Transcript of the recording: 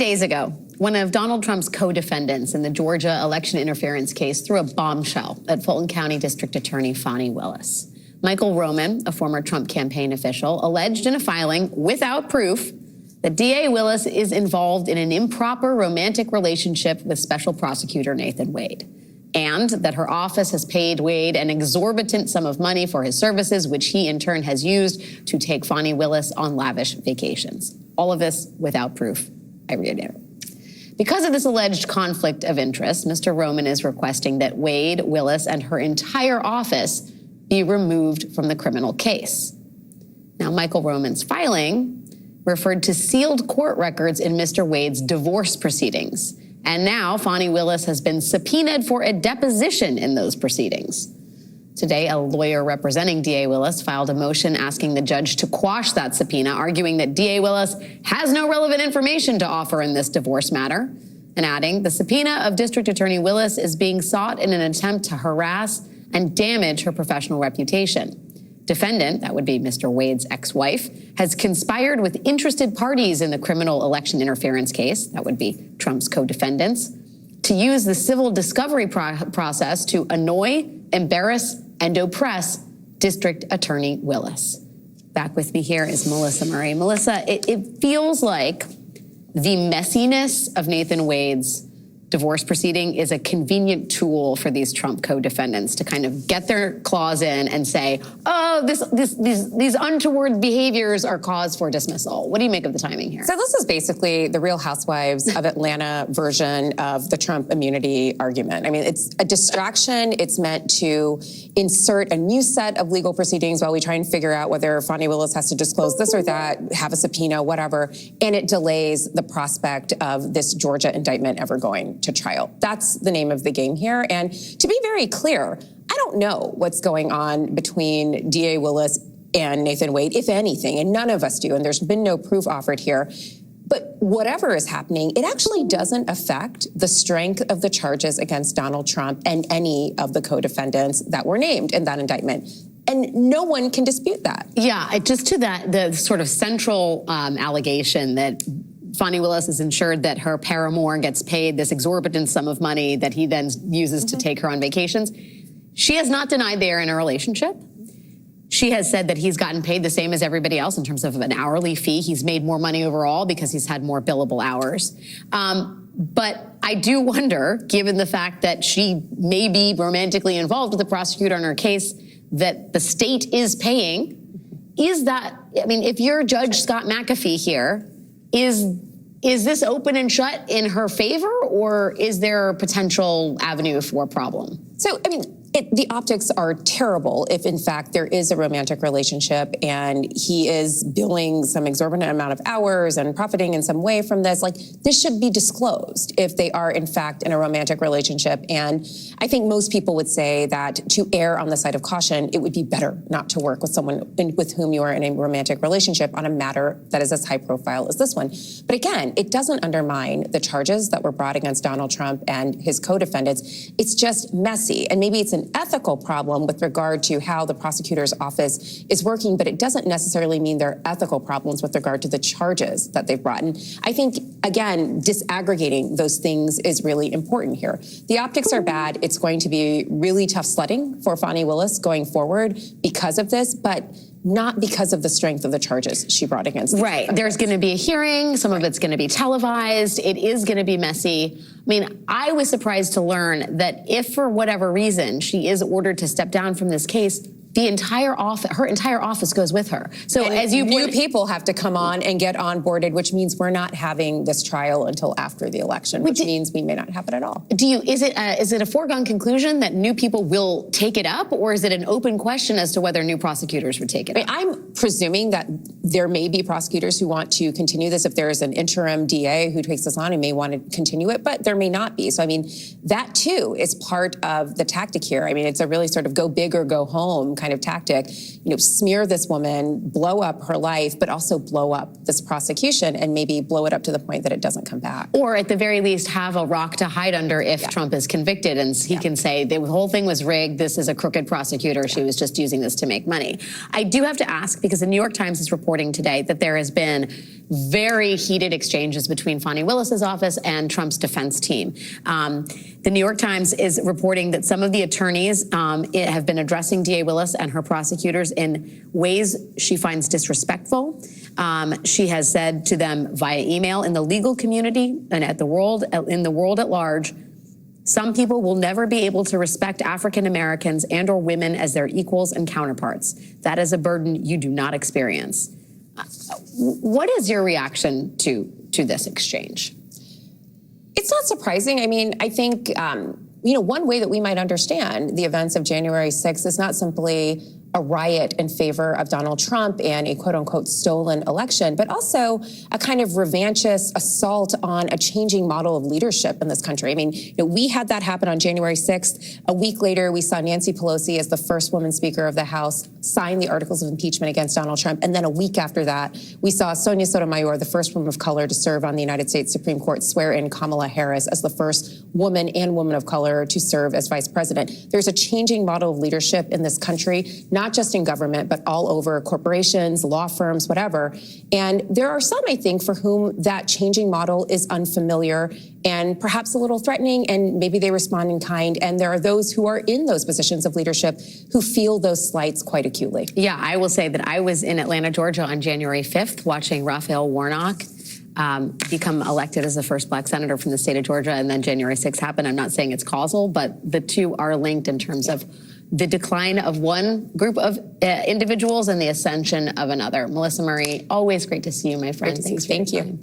days ago, one of Donald Trump's co-defendants in the Georgia election interference case threw a bombshell at Fulton County District Attorney Fani Willis. Michael Roman, a former Trump campaign official, alleged in a filing without proof that DA Willis is involved in an improper romantic relationship with special prosecutor Nathan Wade, and that her office has paid Wade an exorbitant sum of money for his services, which he in turn has used to take Fani Willis on lavish vacations. All of this without proof, I reiterate. Because of this alleged conflict of interest, Mr. Roman is requesting that Wade, Willis, and her entire office be removed from the criminal case. Now, Michael Roman's filing referred to sealed court records in Mr. Wade's divorce proceedings. And now Fani Willis has been subpoenaed for a deposition in those proceedings. Today, a lawyer representing DA Willis filed a motion asking the judge to quash that subpoena, arguing that DA Willis has no relevant information to offer in this divorce matter, and adding, the subpoena of District Attorney Willis is being sought in an attempt to harass and damage her professional reputation. Defendant, that would be Mr. Wade's ex-wife, has conspired with interested parties in the criminal election interference case, that would be Trump's co-defendants, to use the civil discovery process to annoy, embarrass, and oppress District Attorney Willis. Back with me here is Melissa Murray. Melissa, it feels like the messiness of Nathan Wade's divorce proceeding is a convenient tool for these Trump co-defendants to kind of get their claws in and say, oh, these untoward behaviors are cause for dismissal. What do you make of the timing here? So this is basically the Real Housewives of Atlanta version of the Trump immunity argument. I mean, it's a distraction. It's meant to insert a new set of legal proceedings while we try and figure out whether Fani Willis has to disclose this or that, have a subpoena, whatever, and it delays the prospect of this Georgia indictment ever going to trial. That's the name of the game here. And to be very clear, I don't know what's going on between DA Willis and Nathan Wade, if anything, and none of us do, and there's been no proof offered here. But whatever is happening, it actually doesn't affect the strength of the charges against Donald Trump and any of the co-defendants that were named in that indictment. And no one can dispute that. Yeah, just to that, the sort of central allegation that Fani Willis is ensured that her paramour gets paid this exorbitant sum of money that he then uses to take her on vacations. She has not denied they are in a relationship. She has said that he's gotten paid the same as everybody else in terms of an hourly fee. He's made more money overall because he's had more billable hours. But I do wonder, given the fact that she may be romantically involved with the prosecutor in her case, that the state is paying, is that, I mean, if you're Judge Scott McAfee here, is this open and shut in her favor, or is there a potential avenue for a problem? So, I mean, the optics are terrible if, in fact, there is a romantic relationship and he is billing some exorbitant amount of hours and profiting in some way from this. Like, this should be disclosed if they are, in fact, in a romantic relationship. And I think most people would say that to err on the side of caution, it would be better not to work with someone with whom you are in a romantic relationship on a matter that is as high profile as this one. But again, it doesn't undermine the charges that were brought against Donald Trump and his co-defendants. It's just messy. And maybe it's an ethical problem with regard to how the prosecutor's office is working, but it doesn't necessarily mean there are ethical problems with regard to the charges that they've brought. And I think, again, disaggregating those things is really important here. The optics are bad. It's going to be really tough sledding for Fani Willis going forward because of this, but not because of the strength of the charges she brought against them. Right. There's going to be a hearing. Some of it's going to be televised. It is going to be messy. I mean, I was surprised to learn that if for whatever reason she is ordered to step down from this case, the entire office, her entire office goes with her. So and as you new people have to come on and get onboarded, which means we're not having this trial until after the election, which means we may not have it at all. Is it a foregone conclusion that new people will take it up, or is it an open question as to whether new prosecutors would take it up? I'm presuming that there may be prosecutors who want to continue this. If there is an interim DA who takes this on and may want to continue it, but there may not be. So, I mean, that too is part of the tactic here. I mean, it's a really sort of go big or go home kind of tactic, smear this woman, blow up her life, but also blow up this prosecution and maybe blow it up to the point that it doesn't come back. Or at the very least, have a rock to hide under if Trump is convicted, and he can say the whole thing was rigged. This is a crooked prosecutor. She was just using this to make money. I do have to ask, because the New York Times is reporting today that there has been very heated exchanges between Fani Willis's office and Trump's defense team. The New York Times is reporting that some of the attorneys have been addressing DA Willis and her prosecutors in ways she finds disrespectful. She has said to them via email, in the legal community and in the world at large, some people will never be able to respect African Americans and or women as their equals and counterparts. That is a burden you do not experience. What is your reaction to this exchange? It's not surprising. I mean, I think, one way that we might understand the events of January 6th is not simply a riot in favor of Donald Trump and a quote-unquote stolen election, but also a kind of revanchist assault on a changing model of leadership in this country. I mean, we had that happen on January 6th. A week later, we saw Nancy Pelosi, as the first woman Speaker of the House, sign the articles of impeachment against Donald Trump. And then a week after that, we saw Sonia Sotomayor, the first woman of color to serve on the United States Supreme Court, swear in Kamala Harris as the first woman and woman of color to serve as vice president. There's a changing model of leadership in this country, not just in government, but all over corporations, law firms, whatever. And there are some, I think, for whom that changing model is unfamiliar and perhaps a little threatening, and maybe they respond in kind. And there are those who are in those positions of leadership who feel those slights quite acutely. Yeah, I will say that I was in Atlanta, Georgia on January 5th watching Raphael Warnock become elected as the first Black senator from the state of Georgia, and then January 6th happened. I'm not saying it's causal, but the two are linked in terms of the decline of one group of individuals and the ascension of another. Melissa Murray, always great to see you, my friend. Thank you.